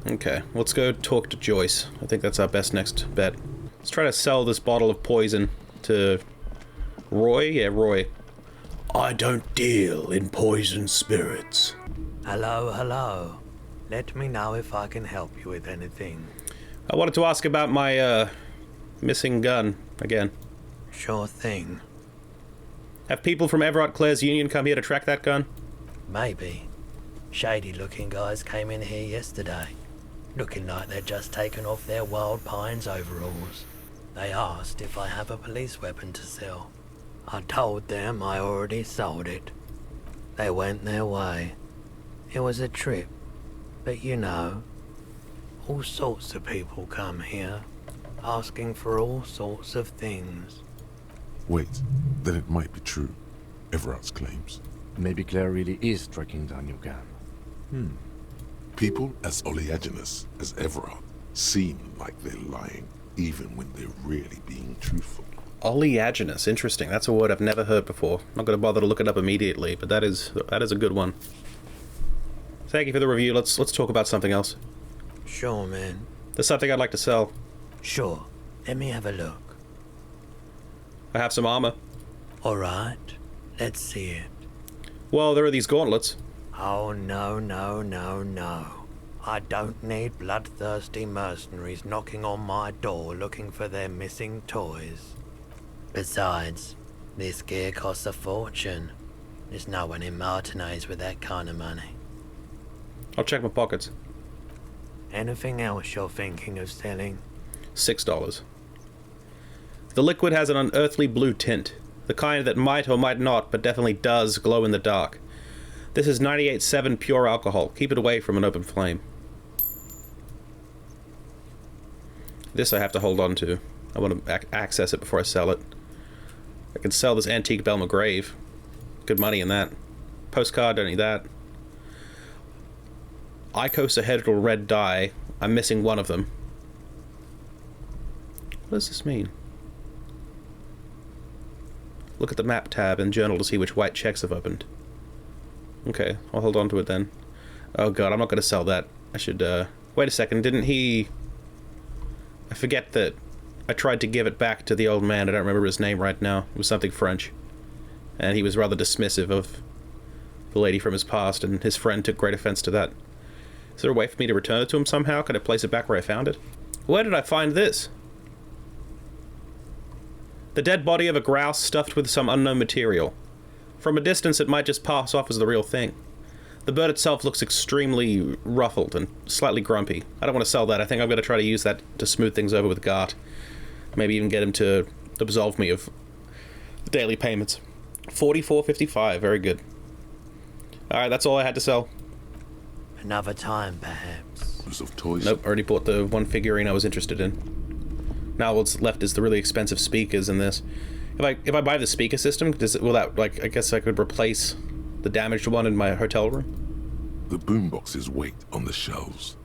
Okay, let's go talk to Joyce. I think that's our best next bet. Let's try to sell this bottle of poison to Roy? Yeah, Roy. I don't deal in poisoned spirits. Hello, hello. Let me know if I can help you with anything. I wanted to ask about my, missing gun again. Sure thing. Have people from Everard Clare's union come here to track that gun? Maybe. Shady-looking guys came in here yesterday, looking like they'd just taken off their Wild Pines overalls. They asked if I have a police weapon to sell. I told them I already sold it. They went their way. It was a trip, but you know, all sorts of people come here, asking for all sorts of things. Wait, then it might be true. Everard's claims. Maybe Claire really is tracking down your gun. People as oleaginous as Everard seem like they're lying, even when they're really being truthful. Oleaginous, interesting. That's a word I've never heard before. I'm not going to bother to look it up immediately, but that is a good one. Thank you for the review. Let's talk about something else. Sure, man. There's something I'd like to sell. Sure. Let me have a look. I have some armor. Alright. Let's see it. Well, there are these gauntlets. Oh, no, no, no, no. I don't need bloodthirsty mercenaries knocking on my door looking for their missing toys. Besides, this gear costs a fortune. There's no one in Martinez with that kind of money. I'll check my pockets. Anything else you're thinking of selling? $6. The liquid has an unearthly blue tint. The kind that might or might not, but definitely does, glow in the dark. This is 98.7 pure alcohol. Keep it away from an open flame. This I have to hold on to. I want to access it before I sell it. I can sell this antique Belma Grave. Good money in that. Postcard, don't need that. Icosahedral red dye. I'm missing one of them. What does this mean? Look at the map tab in journal to see which white checks have opened. Okay, I'll hold on to it then. Oh god, I'm not going to sell that. I should, wait a second, didn't he... I forget that I tried to give it back to the old man. I don't remember his name right now. It was something French. And he was rather dismissive of the lady from his past, and his friend took great offense to that. Is there a way for me to return it to him somehow? Can I place it back where I found it? Where did I find this? The dead body of a grouse stuffed with some unknown material. From a distance, it might just pass off as the real thing. The bird itself looks extremely ruffled and slightly grumpy. I don't want to sell that. I think I'm going to try to use that to smooth things over with Gart. Maybe even get him to absolve me of daily payments. $44.55. Very good. Alright, that's all I had to sell. Another time, perhaps. Of toys. Nope, already bought the one figurine I was interested in. Now what's left is the really expensive speakers in this. If I buy the speaker system, will that, like, I guess I could replace the damaged one in my hotel room? The boomboxes wait on the shelves.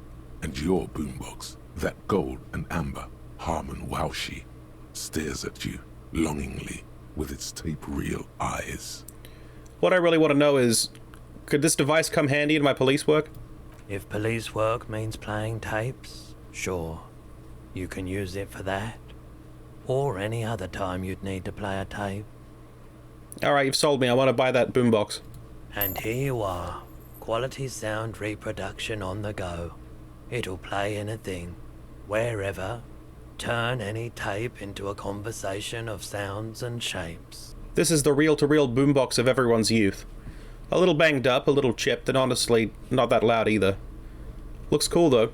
And your boombox, that gold and amber Harman Waushi, stares at you longingly with its tape-reel eyes. What I really want to know is, could this device come handy in my police work? If police work means playing tapes, sure. You can use it for that. Or any other time you'd need to play a tape. Alright, you've sold me. I want to buy that boombox. And here you are. Quality sound reproduction on the go. It'll play anything, wherever. Turn any tape into a conversation of sounds and shapes. This is the reel-to-reel boombox of everyone's youth. A little banged up, a little chipped, and honestly, not that loud either. Looks cool though.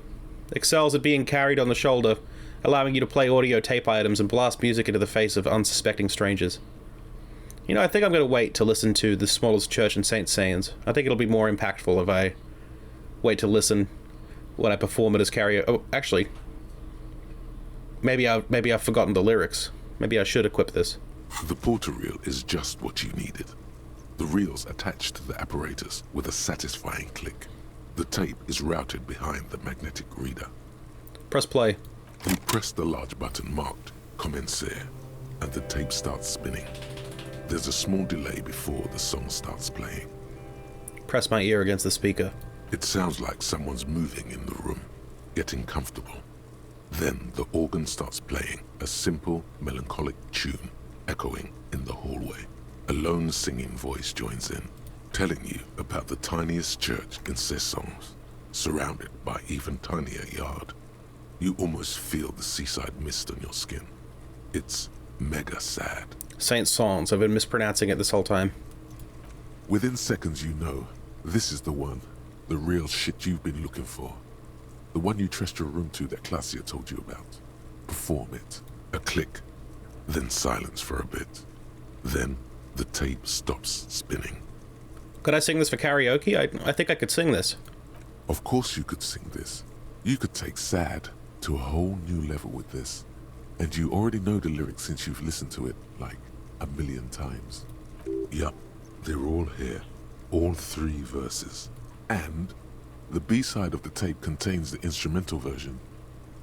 Excels at being carried on the shoulder, allowing you to play audio tape items and blast music into the face of unsuspecting strangers. You know, I think I'm going to wait to listen to The Smallest Church in St. Saëns. I think it'll be more impactful if I wait to listen when I perform it as karaoke. Oh, actually, maybe I've forgotten the lyrics. Maybe I should equip this. The porter reel is just what you needed. The reel's attached to the apparatus with a satisfying click. The tape is routed behind the magnetic reader. Press play. You press the large button marked Commencer, and the tape starts spinning. There's a small delay before the song starts playing. Press my ear against the speaker. It sounds like someone's moving in the room. getting comfortable. Then the organ starts playing a simple, melancholic tune echoing in the hallway. A lone singing voice joins in, telling you about the tiniest church in Cessons, surrounded by even tinier yard. You almost feel the seaside mist on your skin. It's mega sad. Saint Saëns. I've been mispronouncing it this whole time. Within seconds you know, this is the one, the real shit you've been looking for. The one you trust your room to that Claudia told you about. Perform it. A click. Then silence for a bit. Then the tape stops spinning. Could I sing this for karaoke? I think I could sing this. Of course you could sing this. You could take sad to a whole new level with this. And you already know the lyrics since you've listened to it like 1,000,000 times. Yup, they're all here. All 3 verses. And the B-side of the tape contains the instrumental version.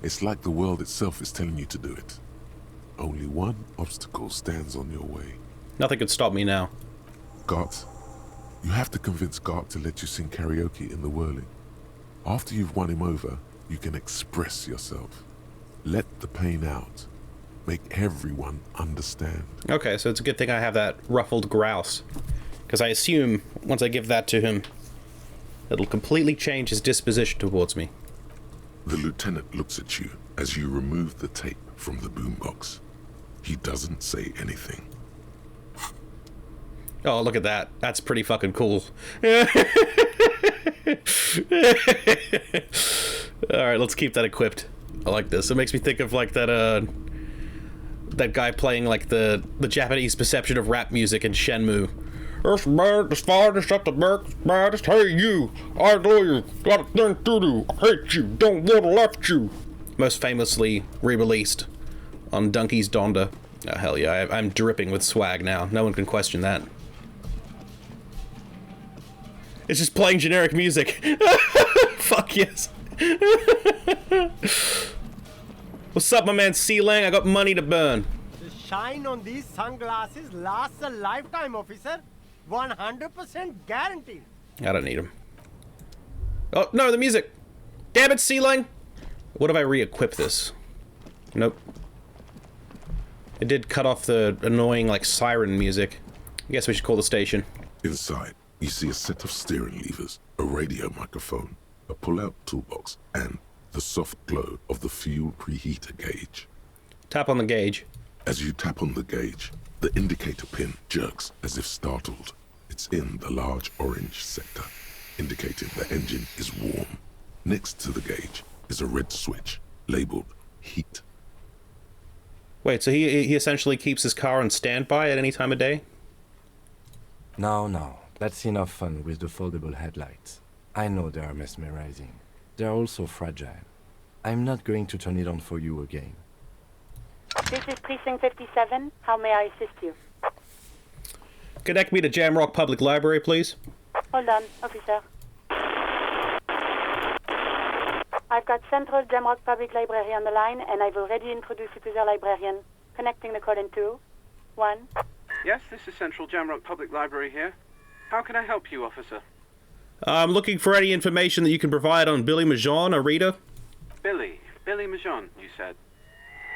It's like the world itself is telling you to do it. Only one obstacle stands on your way. Nothing could stop me now. Gart, you have to convince Gart to let you sing karaoke in the whirling. After you've won him over, you can express yourself. Let the pain out. Make everyone understand. Okay, so it's a good thing I have that ruffled grouse. Because I assume, once I give that to him, it'll completely change his disposition towards me. The lieutenant looks at you as you remove the tape from the boombox. He doesn't say anything. Oh, look at that. That's pretty fucking cool. Alright, let's keep that equipped. I like this. It makes me think of like that guy playing like the Japanese perception of rap music in Shenmue. It's bad, it's finest at the back, it's baddest. Hey you, I know you, got a thing to do. I hate you, don't wanna left you. Most famously re-released on Donkey's Donda. Oh, hell yeah, I'm dripping with swag now. No one can question that. It's just playing generic music. Fuck yes. What's up, my man C-Lang? I got money to burn. The shine on these sunglasses lasts a lifetime, officer. 100% guaranteed. I don't need them. Oh, no, the music. Damn it, C-Lang. What if I re-equip this? Nope. It did cut off the annoying, like, siren music. I guess we should call the station. Inside, you see a set of steering levers, a radio microphone, a pull-out toolbox, and the soft glow of the fuel preheater gauge. Tap on the gauge. As you tap on the gauge, the indicator pin jerks as if startled. It's in the large orange sector, indicating the engine is warm. Next to the gauge is a red switch, labeled heat. Wait, so he essentially keeps his car on standby at any time of day? No, that's enough fun with the foldable headlights. I know they are mesmerizing. They're also fragile. I'm not going to turn it on for you again. This is Precinct 57. How may I assist you? Connect me to Jamrock Public Library, please. Hold on, officer. I've got Central Jamrock Public Library on the line, and I've already introduced you to their librarian. Connecting the call in 2, 1. Yes, this is Central Jamrock Public Library here. How can I help you, officer? I'm looking for any information that you can provide on Billy Majon or Rita. Billy Majon, you said.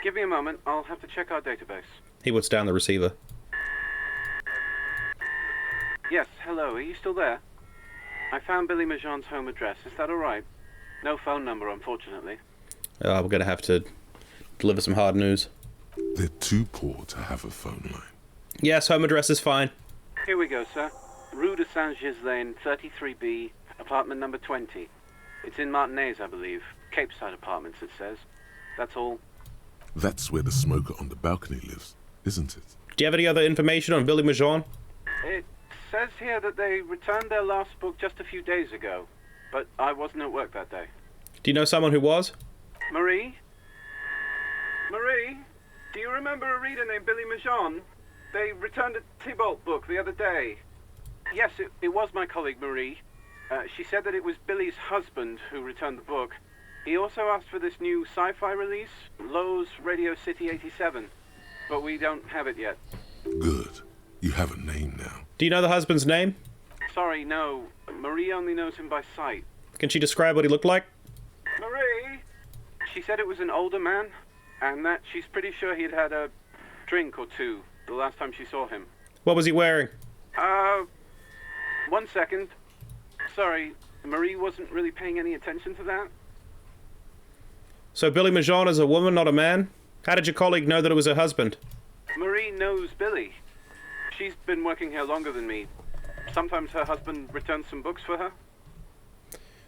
Give me a moment, I'll have to check our database. He puts down the receiver. Yes, hello, are you still there? I found Billy Majon's home address, is that alright? No phone number, unfortunately. We're gonna have to deliver some hard news. They're too poor to have a phone line. Yes, home address is fine. Here we go, sir. Rue de Saint-Ghislain, 33B, apartment number 20. It's in Martinez, I believe. Cape Side Apartments, it says. That's all. That's where the smoker on the balcony lives, isn't it? Do you have any other information on Billy Majon? It says here that they returned their last book just a few days ago, but I wasn't at work that day. Do you know someone who was? Marie? Marie? Do you remember a reader named Billy Majon? They returned a Tybalt book the other day. Yes, it was my colleague Marie. She said that it was Billy's husband who returned the book. He also asked for this new sci-fi release, Lowe's Radio City 87, but we don't have it yet. Good. You have a name now. Do you know the husband's name? Sorry, no. Marie only knows him by sight. Can she describe what he looked like? Marie? She said it was an older man, and that she's pretty sure he'd had a drink or two the last time she saw him. What was he wearing? 1 second. Sorry, Marie wasn't really paying any attention to that. So Billy Majon is a woman, not a man? How did your colleague know that it was her husband? Marie knows Billy. She's been working here longer than me. Sometimes her husband returns some books for her.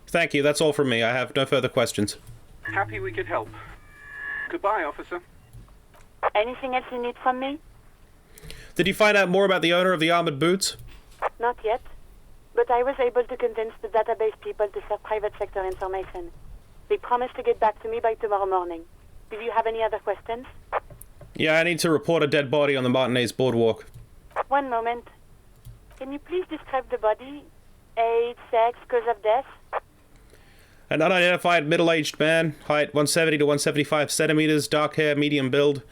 Thank you, that's all from me. I have no further questions. Happy we could help. Goodbye, officer. Anything else you need from me? Did you find out more about the owner of the armored boots? Not yet. But I was able to convince the database people to share private sector information. They promised to get back to me by tomorrow morning. Do you have any other questions? Yeah, I need to report a dead body on the Martinez boardwalk. One moment. Can you please describe the body? Age, sex, cause of death? An unidentified middle-aged man, height 170 to 175 centimeters, dark hair, medium build.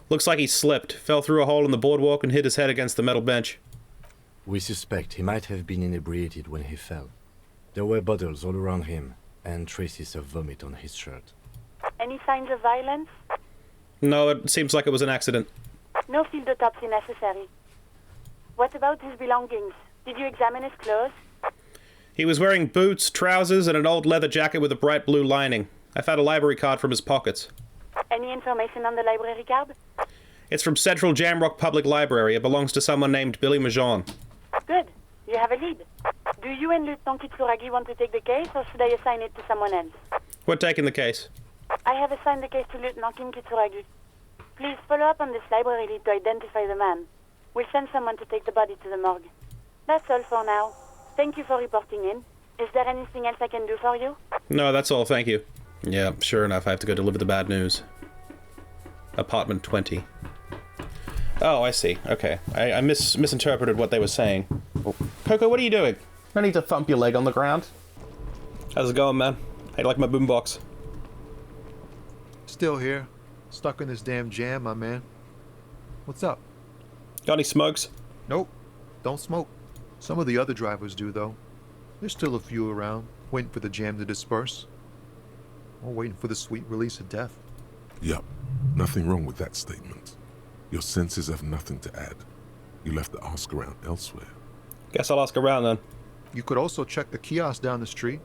Looks like he slipped, fell through a hole in the boardwalk and hit his head against the metal bench. We suspect he might have been inebriated when he fell. There were bottles all around him, and traces of vomit on his shirt. Any signs of violence? No, it seems like it was an accident. No field autopsy necessary. What about his belongings? Did you examine his clothes? He was wearing boots, trousers, and an old leather jacket with a bright blue lining. I found a library card from his pockets. Any information on the library card? It's from Central Jamrock Public Library. It belongs to someone named Billy Majon. Good. You have a lead. Do you and Lieutenant Kitsuragi want to take the case, or should I assign it to someone else? We're taking the case. I have assigned the case to Lieutenant Kim Kitsuragi. Please follow up on this library lead to identify the man. We'll send someone to take the body to the morgue. That's all for now. Thank you for reporting in. Is there anything else I can do for you? No, that's all, thank you. Yeah, sure enough, I have to go deliver the bad news. Apartment 20. Oh, I see. Okay. I misinterpreted what they were saying. Oh. Coco, what are you doing? I need to thump your leg on the ground. How's it going, man? How do you like my boombox? Still here. Stuck in this damn jam, my man. What's up? Got any smokes? Nope. Don't smoke. Some of the other drivers do, though. There's still a few around, waiting for the jam to disperse. Or waiting for the sweet release of death. Yup. Nothing wrong with that statement. Your senses have nothing to add. You'll have to ask around elsewhere. Guess I'll ask around then. You could also check the kiosk down the street.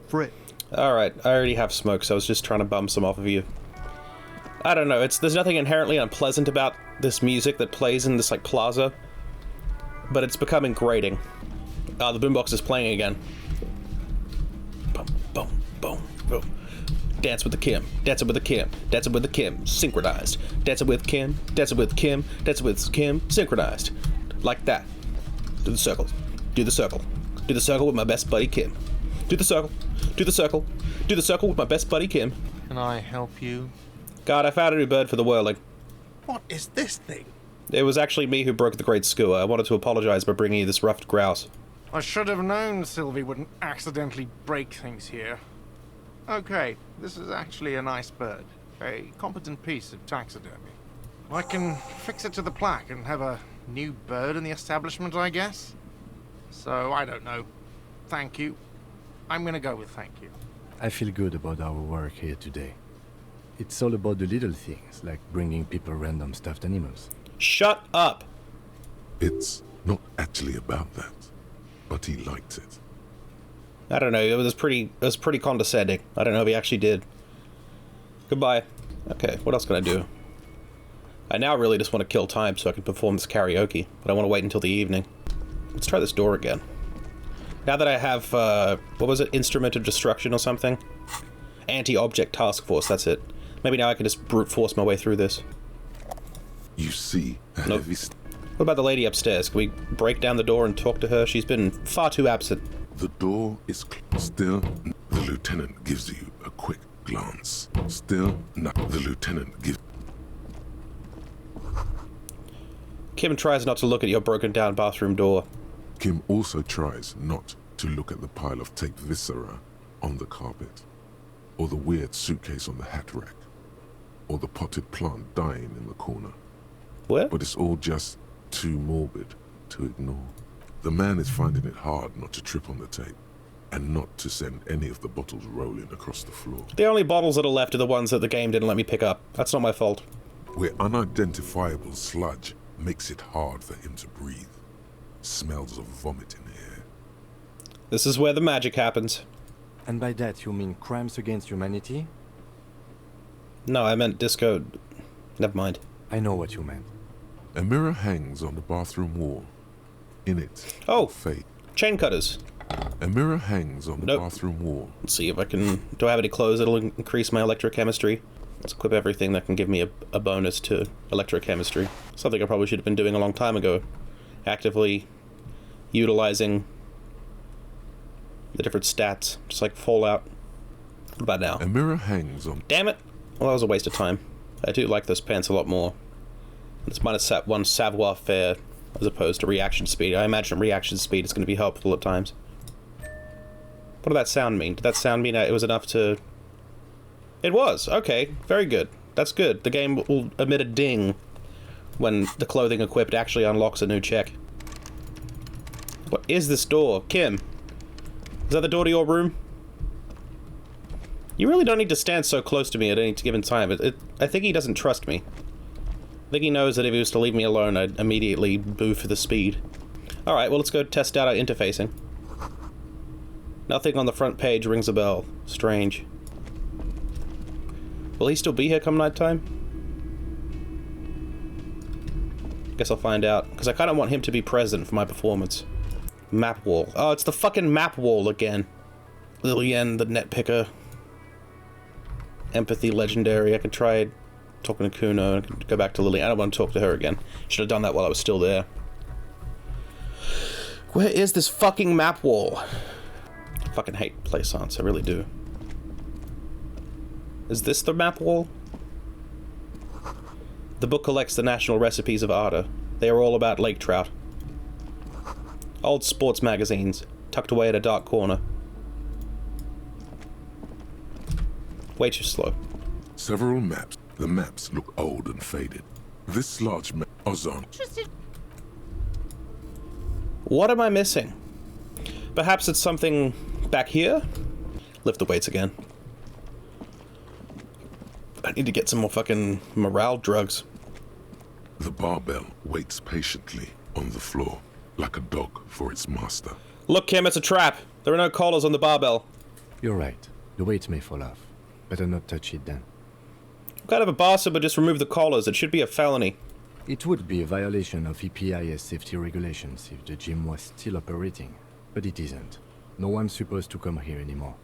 Frit. Alright, I already have smokes, I was just trying to bum some off of you. I don't know, there's nothing inherently unpleasant about this music that plays in this, like, plaza. But it's becoming grating. The boombox is playing again. Boom, boom, boom, boom. Dance with the Kim, dancing with the Kim, dancing with the Kim, synchronized. Dancing with Kim, dancing with Kim, dancing with Kim, synchronized. Like that. Do the circle. Do the circle. Do the circle with my best buddy Kim. Do the circle. Do the circle. Do the circle with my best buddy Kim. Can I help you? God, I found a new bird for the whirling. What is this thing? It was actually me who broke the great skewer. I wanted to apologize by bringing you this ruffed grouse. I should have known Sylvie wouldn't accidentally break things here. Okay, this is actually a nice bird. A competent piece of taxidermy. I can fix it to the plaque and have a new bird in the establishment, I guess? So, I don't know. Thank you. I'm gonna go with thank you. I feel good about our work here today. It's all about the little things, like bringing people random stuffed animals. Shut up! It's not actually about that, but he liked it. I don't know, it was pretty condescending. I don't know if he actually did. Goodbye. Okay, what else can I do? I now really just want to kill time so I can perform this karaoke, but I want to wait until the evening. Let's try this door again. Now that I have, what was it? Instrument of Destruction or something? Anti-Object Task Force, that's it. Maybe now I can just brute force my way through this. You see a heavy... What about the lady upstairs? Can we break down the door and talk to her? She's been far too absent. The door is still. The lieutenant gives you a quick glance. Still not. The lieutenant gives. Kim tries not to look at your broken down bathroom door. Kim also tries not to look at the pile of taped viscera on the carpet, or the weird suitcase on the hat rack, or the potted plant dying in the corner. What? But it's all just too morbid to ignore. The man is finding it hard not to trip on the tape, and not to send any of the bottles rolling across the floor. The only bottles that are left are the ones that the game didn't let me pick up. That's not my fault. Where unidentifiable sludge makes it hard for him to breathe. Smells of vomit in the air. This is where the magic happens. And by that you mean crimes against humanity? No, I meant disco... Never mind. I know what you meant. A mirror hangs on the bathroom wall. In it, Oh, fate. chain cutters. A mirror hangs on the Nope. bathroom wall. Let's see if I can... Do I have any clothes that'll increase my electrochemistry? Let's equip everything that can give me a bonus to electrochemistry. Something I probably should have been doing a long time ago. Actively utilizing the different stats, just like Fallout. What about now? A mirror hangs on... Damn it! Well, that was a waste of time. I do like those pants a lot more. It's -1 savoir faire as opposed to reaction speed. I imagine reaction speed is going to be helpful at times. What did that sound mean? Did that sound mean it was enough to... It was! Okay, very good. That's good. The game will emit a ding when the clothing equipped actually unlocks a new check. What is this door? Kim? Is that the door to your room? You really don't need to stand so close to me at any given time. I think he doesn't trust me. I think he knows that if he was to leave me alone, I'd immediately boo for the speed. Alright, well, let's go test out our interfacing. Nothing on the front page rings a bell. Strange. Will he still be here come nighttime? Guess I'll find out, because I kind of want him to be present for my performance. Map wall. Oh, it's the fucking map wall again. Lillian, the netpicker. Empathy legendary. I could try talking to Kuno. I could go back to Lillian. I don't want to talk to her again. Should have done that while I was still there. Where is this fucking map wall? I fucking hate plaisance. I really do. Is this the map wall? The book collects the national recipes of Arda. They are all about lake trout. Old sports magazines, tucked away at a dark corner. Way too slow. Several maps. The maps look old and faded. This large map... Ozone. What am I missing? Perhaps it's something back here? Lift the weights again. I need to get some more fucking morale drugs. The barbell waits patiently on the floor, like a dog for its master. Look, Kim, it's a trap. There are no collars on the barbell. You're right. The weight may fall off. Better not touch it then. What kind of a bastard would just remove the collars? It should be a felony. It would be a violation of EPIS safety regulations if the gym was still operating, but it isn't. No one's supposed to come here anymore.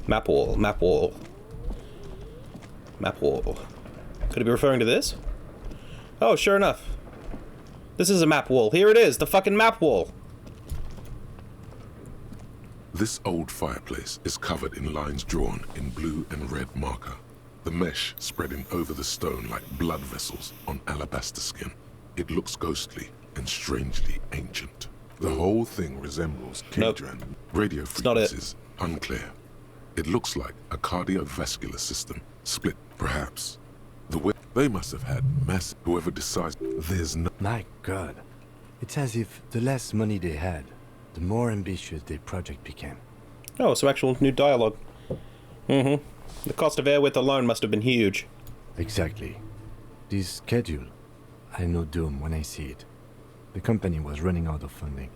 Map wall, map wall. Map wall. Could it be referring to this? Oh, sure enough. This is a map wall. Here it is, the fucking map wall. This old fireplace is covered in lines drawn in blue and red marker. The mesh spreading over the stone like blood vessels on alabaster skin. It looks ghostly and strangely ancient. The whole thing resembles Kidran. Nope. Radio not it. frequencies unclear. It looks like a cardiovascular system split, perhaps. The way they must have had massive. Whoever decides there's no. My God. It's as if the less money they had, the more ambitious their project became. Oh, some actual new dialogue. Mm-hmm. The cost of air width alone must have been huge. Exactly. This schedule, I know doom when I see it. The company was running out of funding.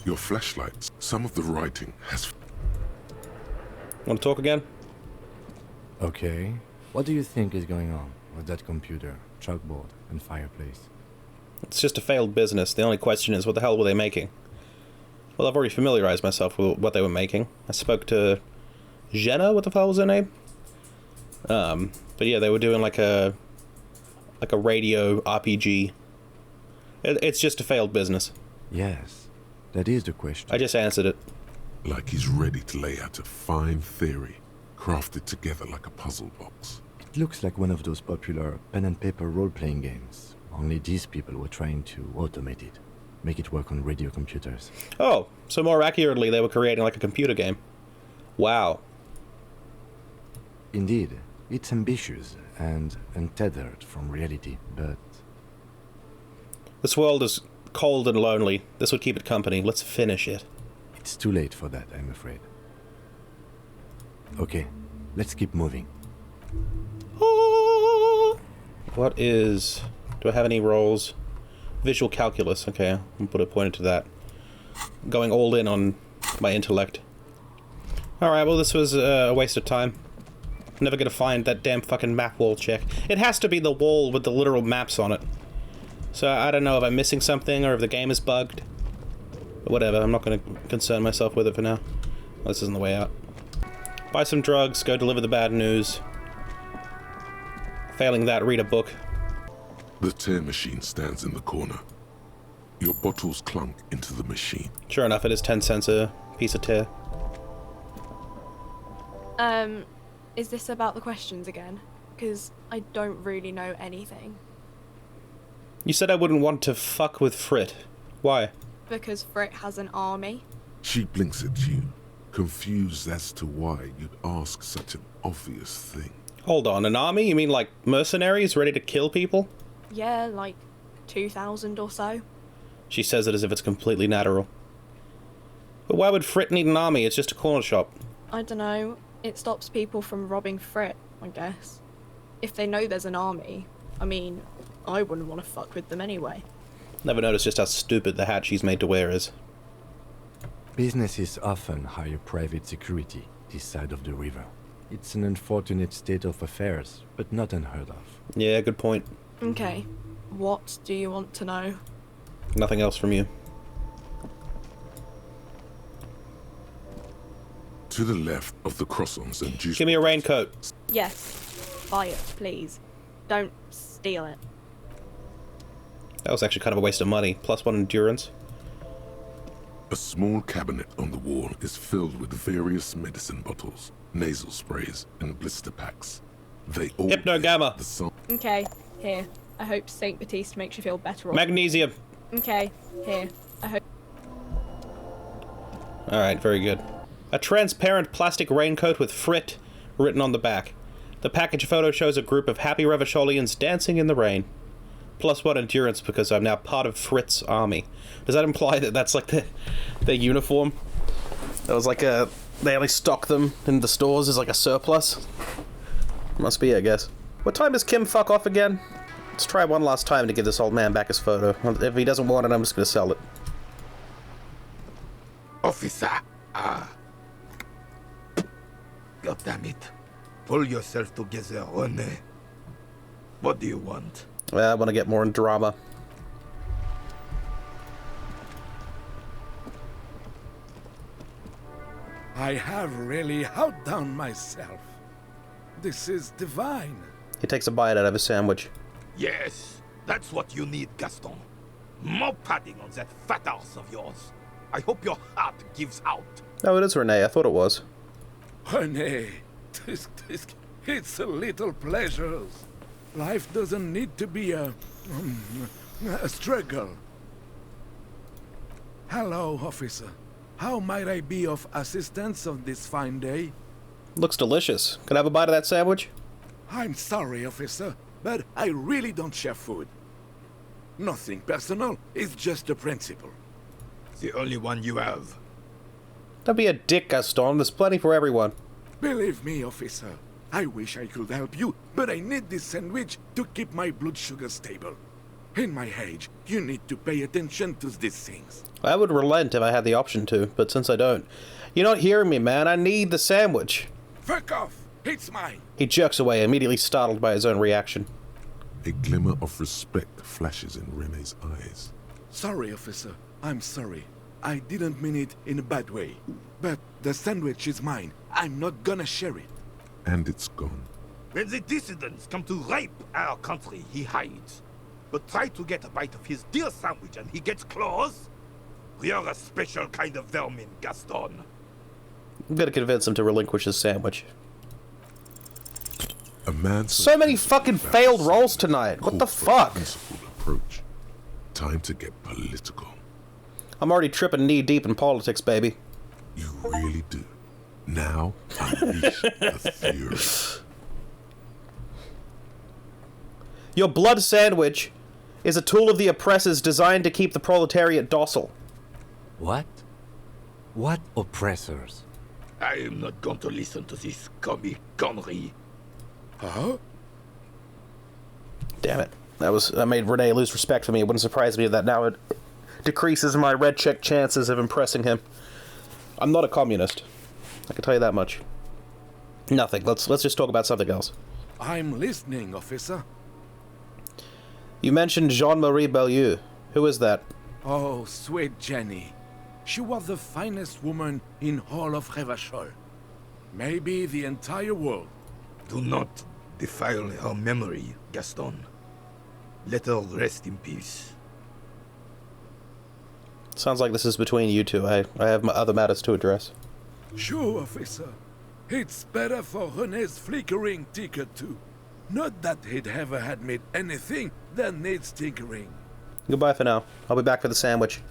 Your flashlights. Some of the writing has. Want to talk again? Okay. What do you think is going on with that computer, chalkboard, and fireplace? It's just a failed business. The only question is, what the hell were they making? Well, I've already familiarized myself with what they were making. I spoke to Jenna, what the hell was her name? But yeah, they were doing like a radio RPG. It's just a failed business. Yes, that is the question. I just answered it. Like he's ready to lay out a fine theory, crafted together like a puzzle box. It looks like one of those popular pen and paper role-playing games. Only these people were trying to automate it, make it work on radio computers. Oh, so more accurately, they were creating like a computer game. Wow. Indeed, it's ambitious and untethered from reality, but... This world is cold and lonely. This would keep it company. Let's finish it. It's too late for that, I'm afraid. Okay, let's keep moving. What is... Do I have any rolls? Visual calculus. Okay, I'll put a pointer to that. Going all in on my intellect. Alright, well this was a waste of time. I'm never gonna find that damn fucking map wall check. It has to be the wall with the literal maps on it. So I don't know if I'm missing something or if the game is bugged. But whatever, I'm not gonna concern myself with it for now. This isn't the way out. Buy some drugs, go deliver the bad news. Failing that, read a book. The tear machine stands in the corner. Your bottles clunk into the machine. Sure enough, it is 10 cents a piece of tear. Is this about the questions again? Because I don't really know anything. You said I wouldn't want to fuck with Frit. Why? Because Frit has an army. She blinks at you, confused as to why you'd ask such an obvious thing. Hold on, an army? You mean like mercenaries ready to kill people? Yeah, like 2,000 or so. She says it as if it's completely natural. But why would Frit need an army? It's just a corner shop. I don't know. It stops people from robbing Frit, I guess. If they know there's an army, I mean, I wouldn't want to fuck with them anyway. Never noticed just how stupid the hat she's made to wear is. Businesses often hire private security this side of the river. It's an unfortunate state of affairs, but not unheard of. Yeah, good point. Okay. What do you want to know? Nothing else from you. To the left of the croissants and juice... Give me a raincoat. Yes. Buy it, please. Don't steal it. That was actually kind of a waste of money. +1 endurance. A small cabinet on the wall is filled with various medicine bottles, nasal sprays, and blister packs. They all... Hypnogamma. Okay, here. I hope Saint Baptiste makes you feel better. Magnesium. Okay, here. I hope... Alright, very good. A transparent plastic raincoat with Frit written on the back. The package photo shows a group of happy Revacholians dancing in the rain. +1 endurance because I'm now part of Frit's army. Does that imply that that's like their uniform? That was like a... They only stock them in the stores as like a surplus? Must be, I guess. What time does Kim fuck off again? Let's try one last time to give this old man back his photo. If he doesn't want it, I'm just gonna sell it. Officer! God damn it. Pull yourself together, René. What do you want? Well, I want to get more in drama. I have really outdone myself. This is divine. He takes a bite out of his sandwich. Yes, that's what you need, Gaston. More padding on that fat ass of yours. I hope your heart gives out. Oh, it is Renee. I thought it was. René, it's a little pleasures. Life doesn't need to be a struggle. Hello, officer. How might I be of assistance on this fine day? Looks delicious. Can I have a bite of that sandwich? I'm sorry, officer, but I really don't share food. Nothing personal, it's just a principle. The only one you have. Don't be a dick, Gaston. There's plenty for everyone. Believe me, officer. I wish I could help you, but I need this sandwich to keep my blood sugar stable. In my age, you need to pay attention to these things. I would relent if I had the option to, but since I don't... You're not hearing me, man. I need the sandwich. Fuck off! It's mine! He jerks away, immediately startled by his own reaction. A glimmer of respect flashes in René's eyes. Sorry, officer. I'm sorry. I didn't mean it in a bad way. But the sandwich is mine. I'm not gonna share it. And it's gone. When the dissidents come to rape our country, he hides. But try to get a bite of his dear sandwich and he gets claws? We are a special kind of vermin, Gaston. I'm gonna convince him to relinquish his sandwich. A man... So many fucking failed rolls tonight. What the fuck? Approach. Time to get political. I'm already tripping knee-deep in politics, baby. You really do. Now, unleash the fury. Your blood sandwich is a tool of the oppressors designed to keep the proletariat docile. What? What oppressors? I am not going to listen to this comic gunnery. Huh? Damn it. That made Renee lose respect for me. It wouldn't surprise me that now it decreases my red check chances of impressing him. I'm not a communist. I can tell you that much. Nothing. Let's just talk about something else. I'm listening, officer. You mentioned Jean-Marie Bellieu. Who is that? Oh, sweet Jenny. She was the finest woman in all of Revachol. Maybe the entire world. Do not defile her memory, Gaston. Let her rest in peace. Sounds like this is between you two. I have my other matters to address. Sure, officer. It's better for René's flickering ticker too. Not that he'd ever admit anything that needs tinkering. Goodbye for now. I'll be back for the sandwich.